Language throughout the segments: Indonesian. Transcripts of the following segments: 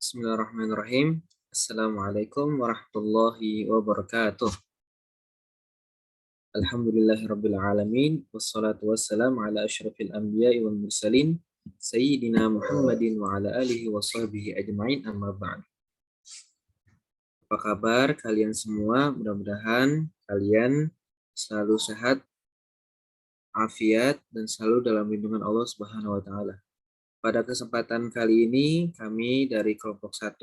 Bismillahirrahmanirrahim. Assalamualaikum warahmatullahi wabarakatuh. Alhamdulillahirabbil alamin wassalatu wassalamu ala asyrafil anbiya'i wal mursalin sayyidina Muhammadin wa ala alihi wa sahbihi ajmain amma ba'd. Apa kabar kalian semua? Mudah-mudahan kalian selalu sehat, afiat dan selalu dalam lindungan Allah Subhanahu wa taala. Pada kesempatan kali ini kami dari kelompok 1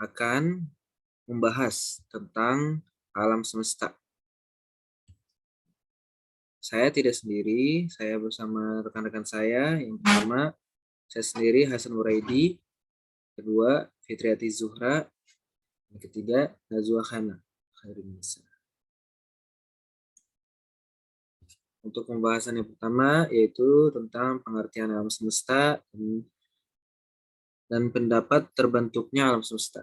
akan membahas tentang alam semesta. Saya tidak sendiri, saya bersama rekan-rekan saya. Yang pertama, saya sendiri Hasan Muraidi, kedua Fitriati Zuhra, yang ketiga Nazwa Khana. Untuk pembahasan yang pertama yaitu tentang pengertian alam semesta dan pendapat terbentuknya alam semesta.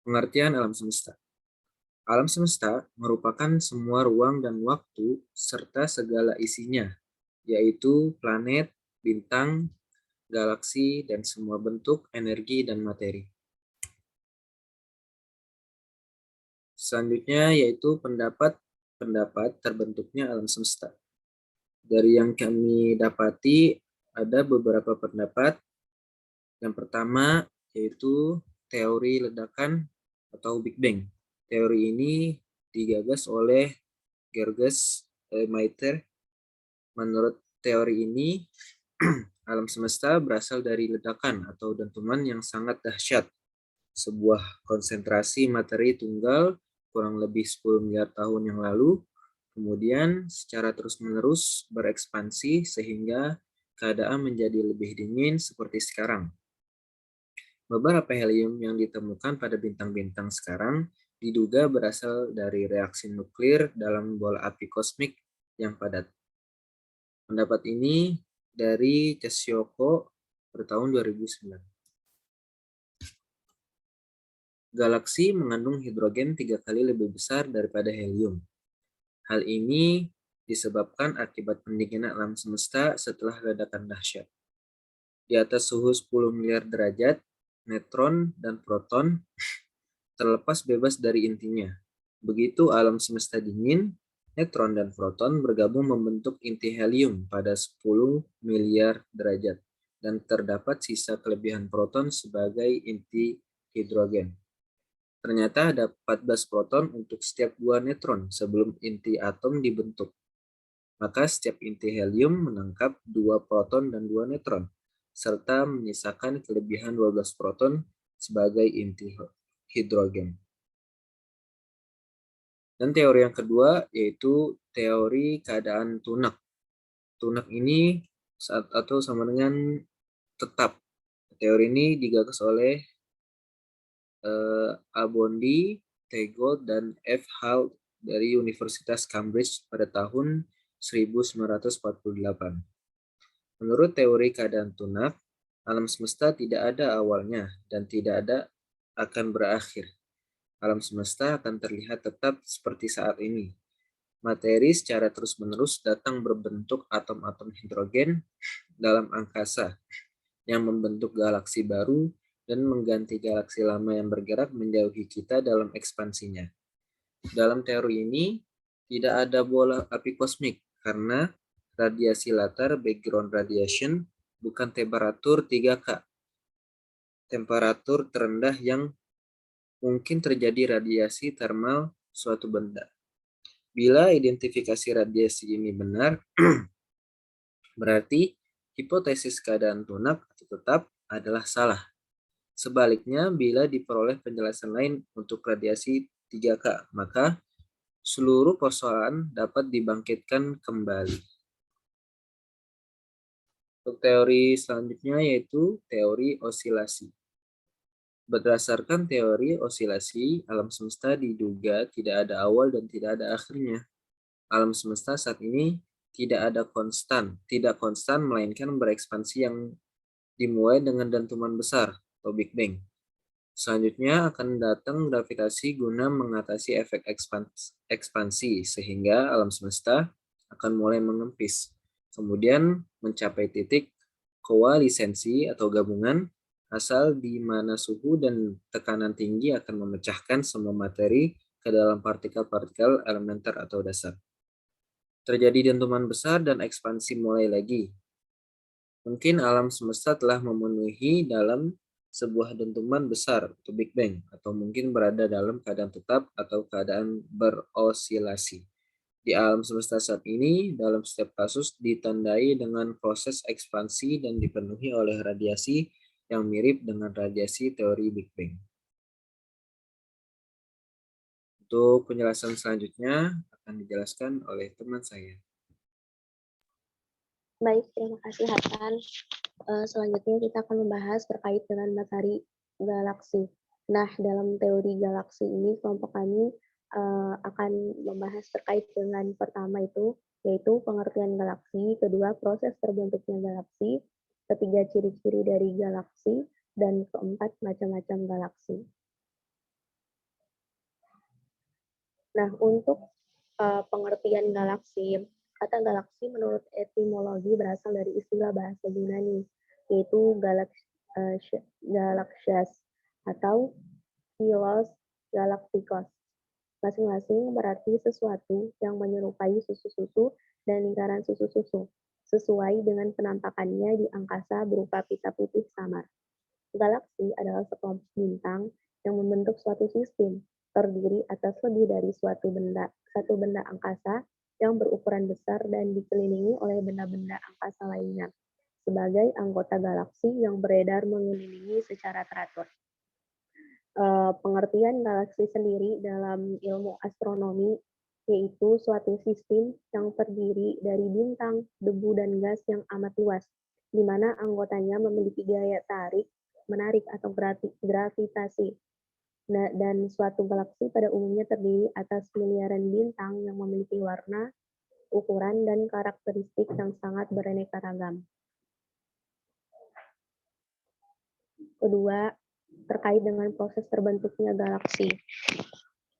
Pengertian alam semesta. Alam semesta merupakan semua ruang dan waktu serta segala isinya, yaitu planet, bintang, galaksi, dan semua bentuk energi dan materi. Selanjutnya yaitu pendapat terbentuknya alam semesta. Dari yang kami dapati ada beberapa pendapat. Yang pertama yaitu teori ledakan atau Big Bang. Teori ini digagas oleh Georges Lemaitre. Menurut teori ini, alam semesta berasal dari ledakan atau dentuman yang sangat dahsyat. Sebuah konsentrasi materi tunggal kurang lebih 10 miliar tahun yang lalu, kemudian secara terus-menerus berekspansi sehingga keadaan menjadi lebih dingin seperti sekarang. Beberapa helium yang ditemukan pada bintang-bintang sekarang diduga berasal dari reaksi nuklir dalam bola api kosmik yang padat. Pendapat ini dari Teshoko pada tahun 2009. Galaksi mengandung hidrogen 3 kali lebih besar daripada helium. Hal ini disebabkan akibat pendinginan alam semesta setelah ledakan dahsyat. Di atas suhu 10 miliar derajat, neutron dan proton terlepas bebas dari intinya. Begitu alam semesta dingin, neutron dan proton bergabung membentuk inti helium pada 10 miliar derajat dan terdapat sisa kelebihan proton sebagai inti hidrogen. Ternyata ada 14 proton untuk setiap 2 neutron sebelum inti atom dibentuk. Maka setiap inti helium menangkap 2 proton dan 2 neutron, serta menyisakan kelebihan 12 proton sebagai inti hidrogen. Dan teori yang kedua yaitu teori keadaan tunak. Tunak ini atau sama dengan tetap. Teori ini digagas oleh Abondi, Tegold, dan F. Hall dari Universitas Cambridge pada tahun 1948. Menurut teori keadaan tunak, alam semesta tidak ada awalnya dan tidak ada akan berakhir. Alam semesta akan terlihat tetap seperti saat ini. Materi secara terus-menerus datang berbentuk atom-atom hidrogen dalam angkasa yang membentuk galaksi baru dan mengganti galaksi lama yang bergerak menjauhi kita dalam ekspansinya. Dalam teori ini, tidak ada bola api kosmik karena radiasi latar background radiation bukan temperatur 3K. Temperatur terendah yang mungkin terjadi radiasi thermal suatu benda. Bila identifikasi radiasi ini benar, berarti hipotesis keadaan tunak atau tetap adalah salah. Sebaliknya, bila diperoleh penjelasan lain untuk radiasi 3K, maka seluruh persoalan dapat dibangkitkan kembali. Untuk teori selanjutnya yaitu teori osilasi. Berdasarkan teori osilasi, alam semesta diduga tidak ada awal dan tidak ada akhirnya. Alam semesta saat ini tidak konstan melainkan berekspansi yang dimulai dengan dentuman besar atau Big Bang. Selanjutnya akan datang gravitasi guna mengatasi efek ekspansi sehingga alam semesta akan mulai mengempis, kemudian mencapai titik koalisensi atau gabungan asal di mana suhu dan tekanan tinggi akan memecahkan semua materi ke dalam partikel-partikel elementer atau dasar. Terjadi dentuman besar dan ekspansi mulai lagi. Mungkin alam semesta telah memenuhi dalam sebuah dentuman besar atau Big Bang, atau mungkin berada dalam keadaan tetap atau keadaan berosilasi. Di alam semesta saat ini, dalam setiap kasus ditandai dengan proses ekspansi dan dipenuhi oleh radiasi yang mirip dengan radiasi teori Big Bang. Untuk penjelasan selanjutnya akan dijelaskan oleh teman saya. Baik, terima kasih Hasan. Selanjutnya kita akan membahas terkait dengan materi galaksi. Nah, dalam teori galaksi ini kelompok kami akan membahas terkait dengan pertama itu, yaitu pengertian galaksi, kedua proses terbentuknya galaksi, ketiga ciri-ciri dari galaksi, dan keempat macam-macam galaksi. Nah, untuk pengertian galaksi, kata galaksi menurut etimologi berasal dari istilah bahasa Yunani, yaitu galaxias atau kilos galaktikos. Masing-masing berarti sesuatu yang menyerupai susu-susu dan lingkaran susu-susu, sesuai dengan penampakannya di angkasa berupa pita putih samar. Galaksi adalah sekelompok bintang yang membentuk suatu sistem, terdiri atas lebih dari satu benda angkasa yang berukuran besar dan dikelilingi oleh benda-benda angkasa lainnya, sebagai anggota galaksi yang beredar mengelilingi secara teratur. Pengertian galaksi sendiri dalam ilmu astronomi yaitu suatu sistem yang terdiri dari bintang, debu, dan gas yang amat luas, di mana anggotanya memiliki gaya menarik atau gravitasi. Nah, dan suatu galaksi pada umumnya terdiri atas miliaran bintang yang memiliki warna, ukuran, dan karakteristik yang sangat beraneka ragam. Kedua, terkait dengan proses terbentuknya galaksi.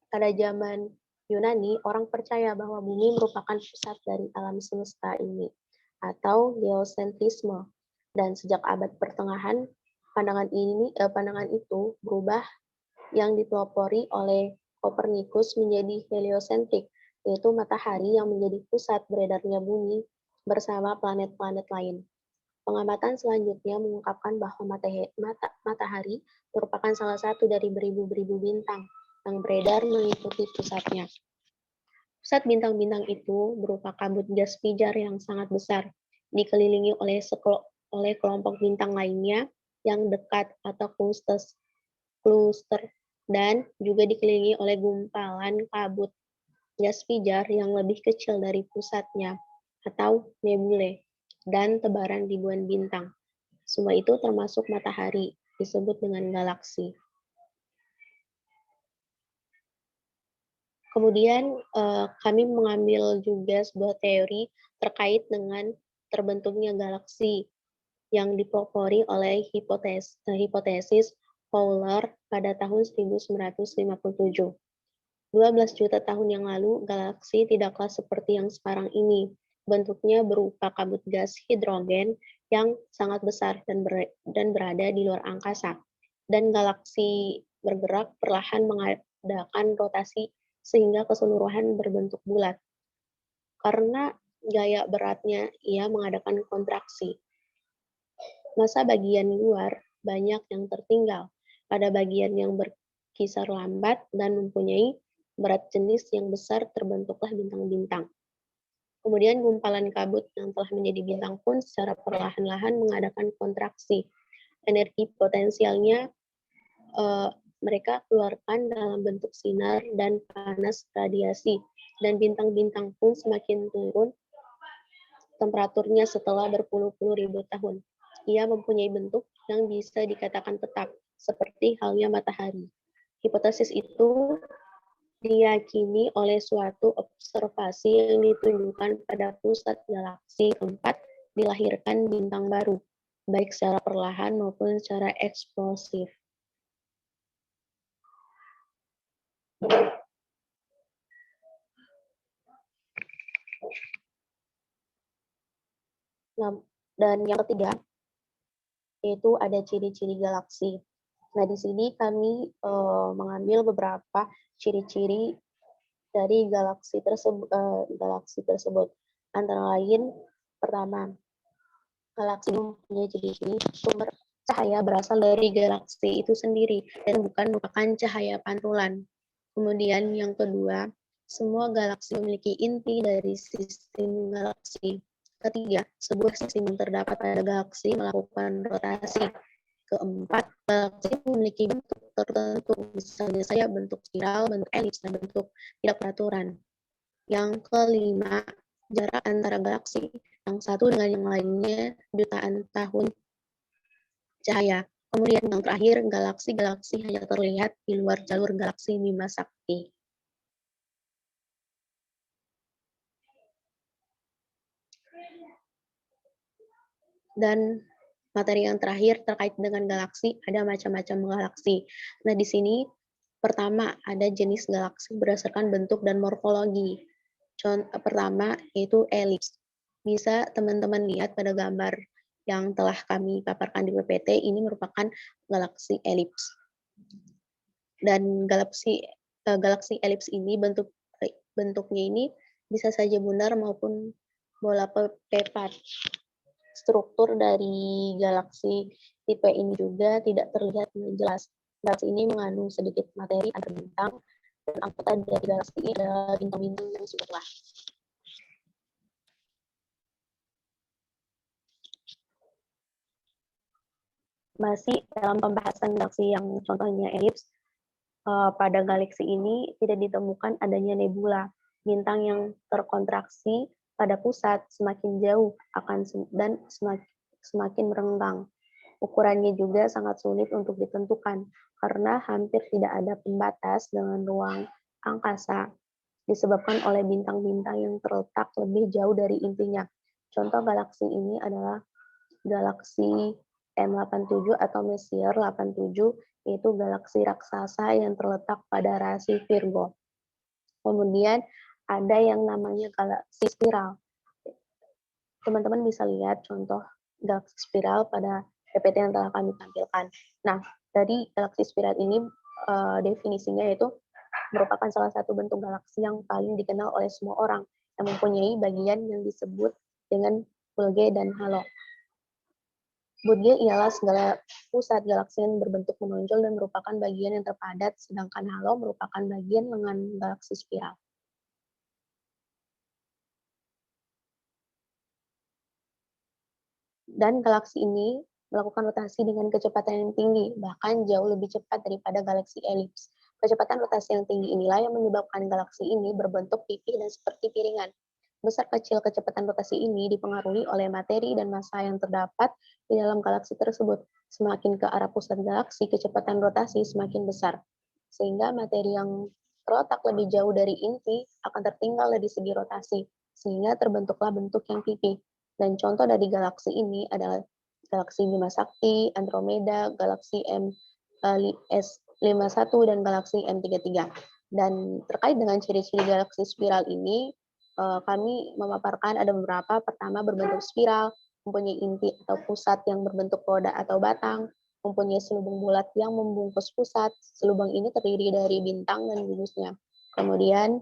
Pada zaman Yunani, orang percaya bahwa bumi merupakan pusat dari alam semesta ini, atau geosentrisme. Dan sejak abad pertengahan, pandangan itu berubah yang dipelopori oleh Kopernikus menjadi heliosentrik, yaitu matahari yang menjadi pusat beredarnya bumi bersama planet-planet lain. Pengamatan selanjutnya mengungkapkan bahwa matahari merupakan salah satu dari beribu-beribu bintang yang beredar mengikuti pusatnya. Pusat bintang-bintang itu berupa kabut gas pijar yang sangat besar, dikelilingi oleh kelompok bintang lainnya yang dekat atau cluster, dan juga dikelilingi oleh gumpalan kabut gas pijar yang lebih kecil dari pusatnya, atau nebulae, dan tebaran ribuan bintang. Semua itu termasuk matahari, disebut dengan galaksi. Kemudian kami mengambil juga sebuah teori terkait dengan terbentuknya galaksi yang dipelopori oleh hipotesis Fowler pada tahun 1957. 12 juta tahun yang lalu, galaksi tidaklah seperti yang sekarang ini. Bentuknya berupa kabut gas hidrogen yang sangat besar dan berada di luar angkasa. Dan galaksi bergerak perlahan mengadakan rotasi sehingga keseluruhan berbentuk bulat. Karena gaya beratnya, ia mengadakan kontraksi. Masa bagian luar banyak yang tertinggal. Pada bagian yang berkisar lambat dan mempunyai berat jenis yang besar terbentuklah bintang-bintang. Kemudian gumpalan kabut yang telah menjadi bintang pun secara perlahan-lahan mengadakan kontraksi. Energi potensialnya mereka keluarkan dalam bentuk sinar dan panas radiasi. Dan bintang-bintang pun semakin turun temperaturnya setelah berpuluh-puluh ribu tahun. Ia mempunyai bentuk yang bisa dikatakan tetap, seperti halnya matahari. Hipotesis itu diyakini oleh suatu observasi yang ditunjukkan pada pusat galaksi tempat dilahirkan bintang baru, baik secara perlahan maupun secara eksplosif. Dan yang ketiga, yaitu ada ciri-ciri galaksi. Nah, di sini kami mengambil beberapa ciri-ciri dari galaksi tersebut. Antara lain, pertama, galaksi mempunyai ciri-ciri sumber cahaya berasal dari galaksi itu sendiri dan bukan merupakan cahaya pantulan. Kemudian yang kedua, semua galaksi memiliki inti dari sistem galaksi. Ketiga, sebuah sistem yang terdapat pada galaksi melakukan rotasi. Keempat, galaksi memiliki bentuk tertentu, misalnya saya bentuk spiral, bentuk elips, dan bentuk tidak beraturan. Yang kelima, jarak antara galaksi yang satu dengan yang lainnya jutaan tahun cahaya. Kemudian yang terakhir, galaksi-galaksi hanya terlihat di luar jalur galaksi Bima Sakti. Dan materi yang terakhir terkait dengan galaksi, ada macam-macam galaksi. Nah, di sini pertama ada jenis galaksi berdasarkan bentuk dan morfologi. Contoh pertama yaitu elips. Bisa teman-teman lihat pada gambar yang telah kami paparkan di PPT, ini merupakan galaksi elips. Dan galaksi elips ini bentuknya ini bisa saja bundar maupun bola pepat. Struktur dari galaksi tipe ini juga tidak terlihat dengan jelas. Galaksi ini mengandung sedikit materi antar bintang, dan anggota dari galaksi ini adalah bintang-bintang yang sumberlah. Masih dalam pembahasan galaksi yang contohnya elips, pada galaksi ini tidak ditemukan adanya nebula. Bintang yang terkontraksi pada pusat semakin jauh dan semakin merenggang. Ukurannya juga sangat sulit untuk ditentukan karena hampir tidak ada pembatas dengan ruang angkasa disebabkan oleh bintang-bintang yang terletak lebih jauh dari intinya. Contoh galaksi ini adalah galaksi M87 atau Messier 87, yaitu galaksi raksasa yang terletak pada rasi Virgo. Kemudian ada yang namanya galaksi spiral. Teman-teman bisa lihat contoh galaksi spiral pada PPT yang telah kami tampilkan. Nah, dari galaksi spiral ini definisinya yaitu merupakan salah satu bentuk galaksi yang paling dikenal oleh semua orang yang mempunyai bagian yang disebut dengan Bulge dan halo. Bulge ialah segala pusat galaksi yang berbentuk menonjol dan merupakan bagian yang terpadat, sedangkan halo merupakan bagian lengan galaksi spiral. Dan galaksi ini melakukan rotasi dengan kecepatan yang tinggi, bahkan jauh lebih cepat daripada galaksi elips. Kecepatan rotasi yang tinggi inilah yang menyebabkan galaksi ini berbentuk pipih dan seperti piringan. Besar kecil kecepatan rotasi ini dipengaruhi oleh materi dan massa yang terdapat di dalam galaksi tersebut. Semakin ke arah pusat galaksi, kecepatan rotasi semakin besar. Sehingga materi yang terletak lebih jauh dari inti akan tertinggal dari segi rotasi, sehingga terbentuklah bentuk yang pipih. Dan contoh dari galaksi ini adalah galaksi Bima Sakti, Andromeda, galaksi S51, dan galaksi M33. Dan terkait dengan ciri-ciri galaksi spiral ini, kami memaparkan ada beberapa. Pertama, berbentuk spiral, mempunyai inti atau pusat yang berbentuk roda atau batang, mempunyai selubung bulat yang membungkus pusat. Selubung ini terdiri dari bintang dan gumusnya. Kemudian,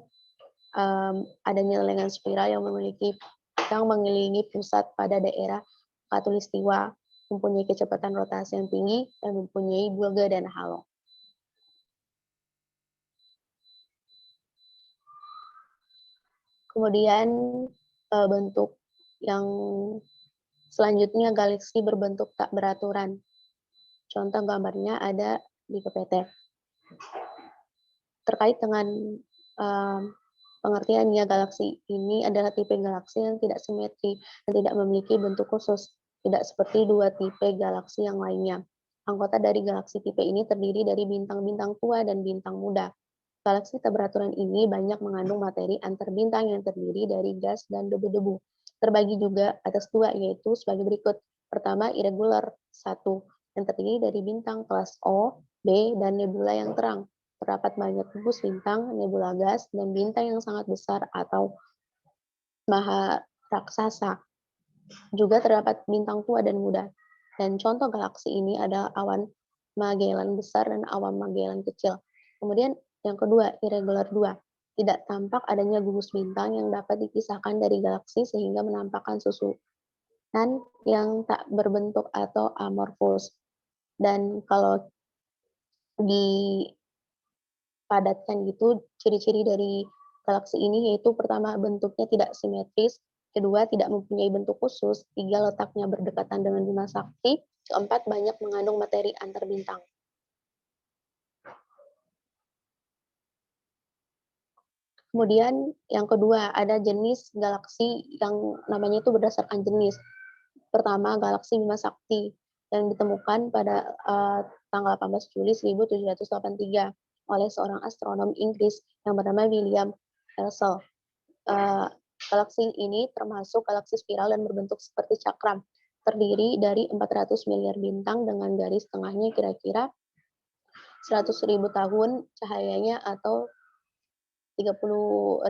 adanya lengan spiral yang mengelilingi pusat pada daerah khatulistiwa, mempunyai kecepatan rotasi yang tinggi, dan mempunyai bulge dan halo. Kemudian bentuk yang selanjutnya galaksi berbentuk tak beraturan. Contoh gambarnya ada di PPT. Terkait dengan pengertiannya, galaksi ini adalah tipe galaksi yang tidak simetri dan tidak memiliki bentuk khusus, tidak seperti dua tipe galaksi yang lainnya. Anggota dari galaksi tipe ini terdiri dari bintang-bintang tua dan bintang muda. Galaksi tak beraturan ini banyak mengandung materi antar bintang yang terdiri dari gas dan debu-debu. Terbagi juga atas dua, yaitu sebagai berikut. Pertama, irregular 1, yang terdiri dari bintang kelas O, B, dan nebula yang terang. Terdapat banyak gugus bintang, nebula gas, dan bintang yang sangat besar atau maha raksasa. Juga terdapat bintang tua dan muda. Dan contoh galaksi ini ada awan Magellan besar dan awan Magellan kecil. Kemudian yang kedua, irregular 2. Tidak tampak adanya gugus bintang yang dapat dipisahkan dari galaksi sehingga menampakkan susunan yang tak berbentuk atau amorphous. Dan kalau dipadatkan gitu, ciri-ciri dari galaksi ini yaitu pertama bentuknya tidak simetris, kedua tidak mempunyai bentuk khusus, tiga letaknya berdekatan dengan Bima Sakti, keempat banyak mengandung materi antar bintang. Kemudian yang kedua ada jenis galaksi yang namanya itu berdasarkan jenis. Pertama galaksi Bima Sakti yang ditemukan pada tanggal 18 Juli 1783 oleh seorang astronom Inggris yang bernama William Herschel. Galaksi ini termasuk galaksi spiral dan berbentuk seperti cakram, terdiri dari 400 miliar bintang dengan garis tengahnya kira-kira 100.000 tahun cahayanya atau 30.600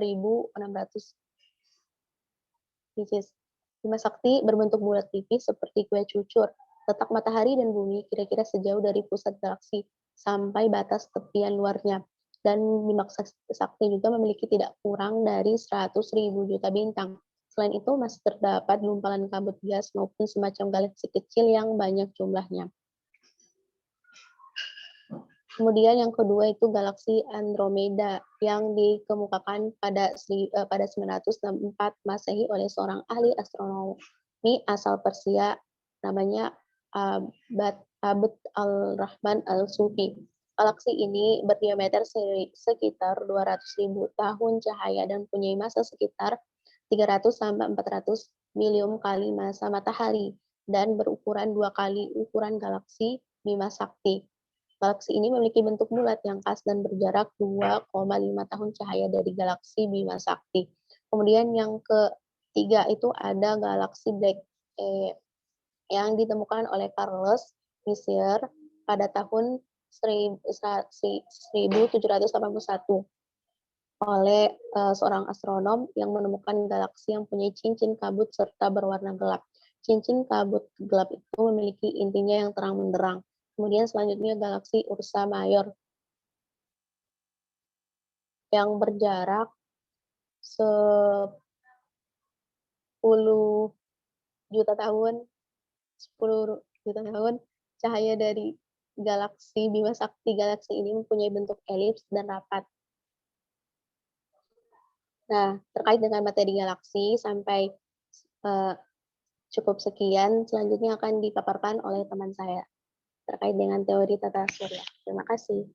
Pisces. Bima Sakti berbentuk bulat tipis seperti kue cucur. Letak matahari dan bumi kira-kira sejauh dari pusat galaksi sampai batas tepian luarnya. Dan Bima Sakti juga memiliki tidak kurang dari 100.000 juta bintang. Selain itu masih terdapat gumpalan kabut gas maupun semacam galaksi kecil yang banyak jumlahnya. Kemudian yang kedua itu galaksi Andromeda yang dikemukakan pada 964 Masehi oleh seorang ahli astronomi asal Persia namanya Abd al-Rahman al-Sufi. Galaksi ini berdiameter sekitar 200.000 tahun cahaya dan punya massa sekitar 300 sampai 400 milion kali massa matahari dan berukuran 2 kali ukuran galaksi Bima Sakti. Galaksi ini memiliki bentuk bulat yang khas dan berjarak 2,5 tahun cahaya dari galaksi Bima Sakti. Kemudian yang ketiga itu ada galaksi Black E yang ditemukan oleh Carlos Messier pada tahun 1781 oleh seorang astronom yang menemukan galaksi yang punya cincin kabut serta berwarna gelap. Cincin kabut gelap itu memiliki intinya yang terang benderang. Kemudian selanjutnya galaksi Ursa Major yang berjarak 10 juta tahun, 10 juta tahun cahaya dari galaksi Bima Sakti. Galaksi ini mempunyai bentuk elips dan rapat. Nah, terkait dengan materi galaksi sampai cukup sekian, selanjutnya akan dipaparkan oleh teman saya terkait dengan teori tata surya. Terima kasih.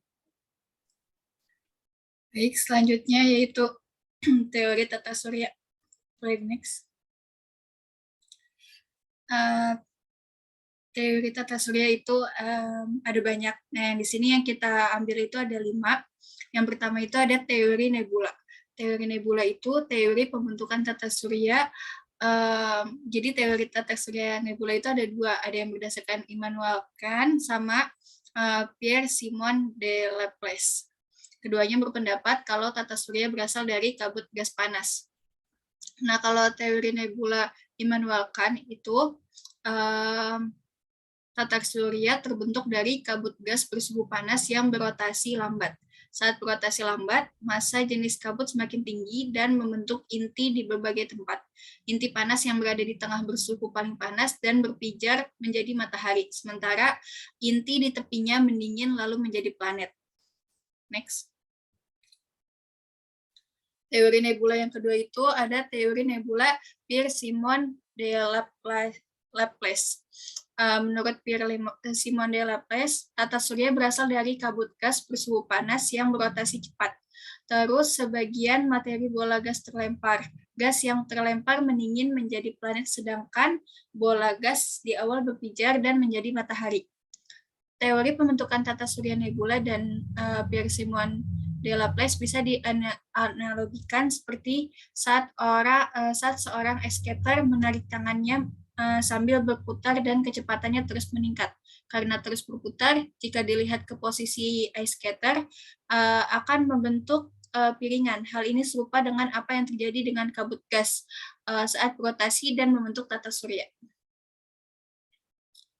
Baik, selanjutnya yaitu teori tata surya. Next. Teori tata surya itu ada banyak. Nah, di sini yang kita ambil itu ada 5. Yang pertama itu ada teori nebula. Teori nebula itu teori pembentukan tata surya. Jadi teori tata surya nebula itu ada 2. Ada yang berdasarkan Immanuel Kant sama Pierre-Simon de Laplace. Keduanya berpendapat kalau tata surya berasal dari kabut gas panas. Nah, kalau teori nebula Immanuel Kant itu tata surya terbentuk dari kabut gas bersuhu panas yang berotasi lambat. Saat berotasi lambat, massa jenis kabut semakin tinggi dan membentuk inti di berbagai tempat. Inti panas yang berada di tengah bersuhu paling panas dan berpijar menjadi matahari, sementara inti di tepinya mendingin lalu menjadi planet. Next. Teori nebula yang kedua itu ada teori nebula Pierre-Simon de Laplace. Menurut Pierre-Simon de Laplace, tata surya berasal dari kabut gas bersuhu panas yang berotasi cepat. Terus sebagian materi bola gas terlempar. Gas yang terlempar mendingin menjadi planet, sedangkan bola gas di awal berpijar dan menjadi matahari. Teori pembentukan tata surya nebula dan Pierre-Simon de Laplace bisa dianalogikan seperti saat seorang ice skater menarik tangannya sambil berputar dan kecepatannya terus meningkat. Karena terus berputar, jika dilihat ke posisi ice skater akan membentuk piringan. Hal ini serupa dengan apa yang terjadi dengan kabut gas saat berotasi dan membentuk tata surya.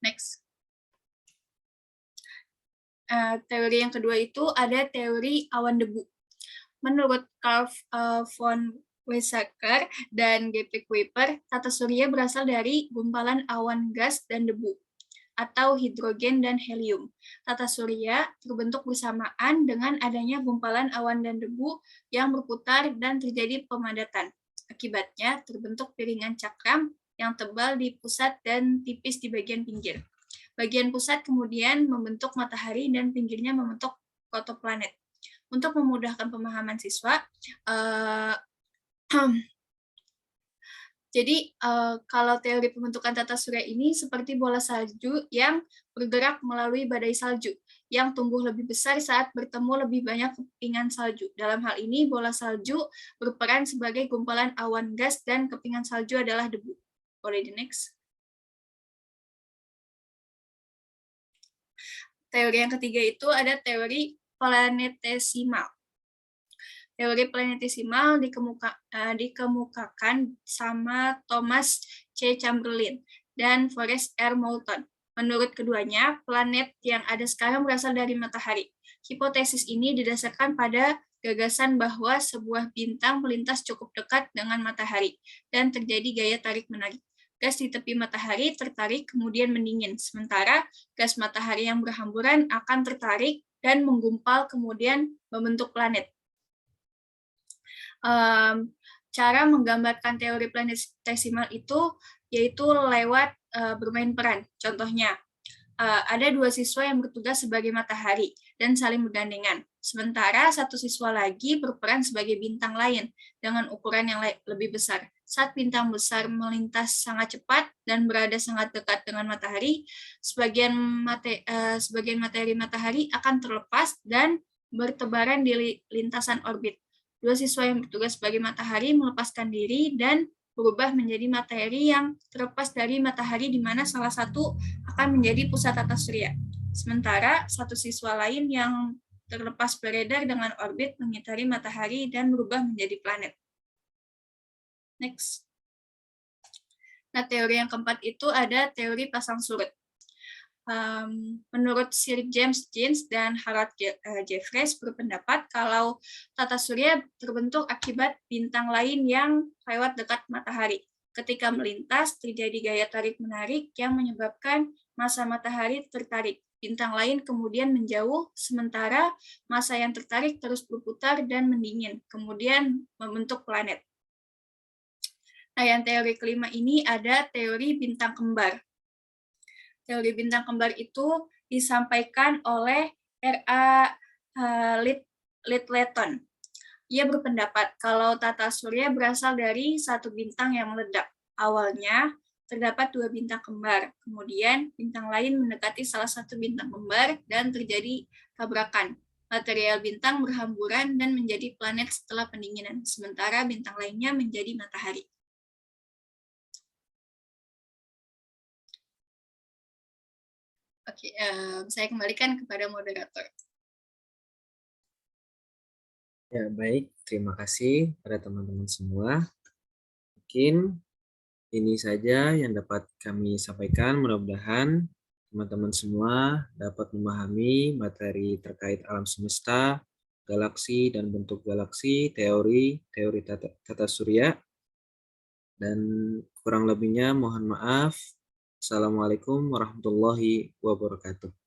Next. Teori yang kedua itu ada teori awan debu. Menurut Carl von Weizsäcker dan G.P. Kuiper, tata surya berasal dari gumpalan awan gas dan debu, atau hidrogen dan helium. Tata surya terbentuk bersamaan dengan adanya gumpalan awan dan debu yang berputar dan terjadi pemadatan. Akibatnya terbentuk piringan cakram yang tebal di pusat dan tipis di bagian pinggir. Bagian pusat kemudian membentuk matahari dan pinggirnya membentuk protoplanet. Untuk memudahkan pemahaman siswa, jadi kalau teori pembentukan tata surya ini seperti bola salju yang bergerak melalui badai salju, yang tumbuh lebih besar saat bertemu lebih banyak kepingan salju. Dalam hal ini, bola salju berperan sebagai gumpalan awan gas dan kepingan salju adalah debu. Boleh di next. Teori yang ketiga itu ada teori planetesimal. Teori planetesimal dikemukakan sama Thomas C. Chamberlain dan Forrest R. Moulton. Menurut keduanya, planet yang ada sekarang berasal dari matahari. Hipotesis ini didasarkan pada gagasan bahwa sebuah bintang melintas cukup dekat dengan matahari dan terjadi gaya tarik-menarik. Gas di tepi matahari tertarik kemudian mendingin, sementara gas matahari yang berhamburan akan tertarik dan menggumpal kemudian membentuk planet. Cara menggambarkan teori planetesimal itu yaitu lewat bermain peran. Contohnya, ada dua siswa yang bertugas sebagai matahari dan saling bergandengan. Sementara satu siswa lagi berperan sebagai bintang lain dengan ukuran yang lebih besar. Saat bintang besar melintas sangat cepat dan berada sangat dekat dengan matahari, sebagian materi matahari akan terlepas dan bertebaran di lintasan orbit. Dua siswa yang bertugas sebagai matahari melepaskan diri dan berubah menjadi materi yang terlepas dari matahari, di mana salah satu akan menjadi pusat tata surya. Sementara satu siswa lain yang terlepas beredar dengan orbit mengitari matahari dan berubah menjadi planet. Next. Nah, teori yang keempat itu ada teori pasang surut. Menurut Sir James Jeans dan Harold Jeffreys berpendapat kalau tata surya terbentuk akibat bintang lain yang lewat dekat matahari. Ketika melintas, terjadi gaya tarik-menarik yang menyebabkan massa matahari tertarik. Bintang lain kemudian menjauh, sementara massa yang tertarik terus berputar dan mendingin, kemudian membentuk planet. Nah, yang teori kelima ini ada teori bintang kembar. Teori bintang kembar itu disampaikan oleh R.A. Littleton. Ia berpendapat kalau tata surya berasal dari satu bintang yang meledak. Awalnya terdapat dua bintang kembar, kemudian bintang lain mendekati salah satu bintang kembar dan terjadi tabrakan. Material bintang berhamburan dan menjadi planet setelah pendinginan, sementara bintang lainnya menjadi matahari. Oke, saya kembalikan kepada moderator. Ya, baik. Terima kasih pada teman-teman semua. Mungkin ini saja yang dapat kami sampaikan. Mudah-mudahan teman-teman semua dapat memahami materi terkait alam semesta, galaksi dan bentuk galaksi, teori tata surya. Dan kurang lebihnya mohon maaf. Assalamualaikum warahmatullahi wabarakatuh.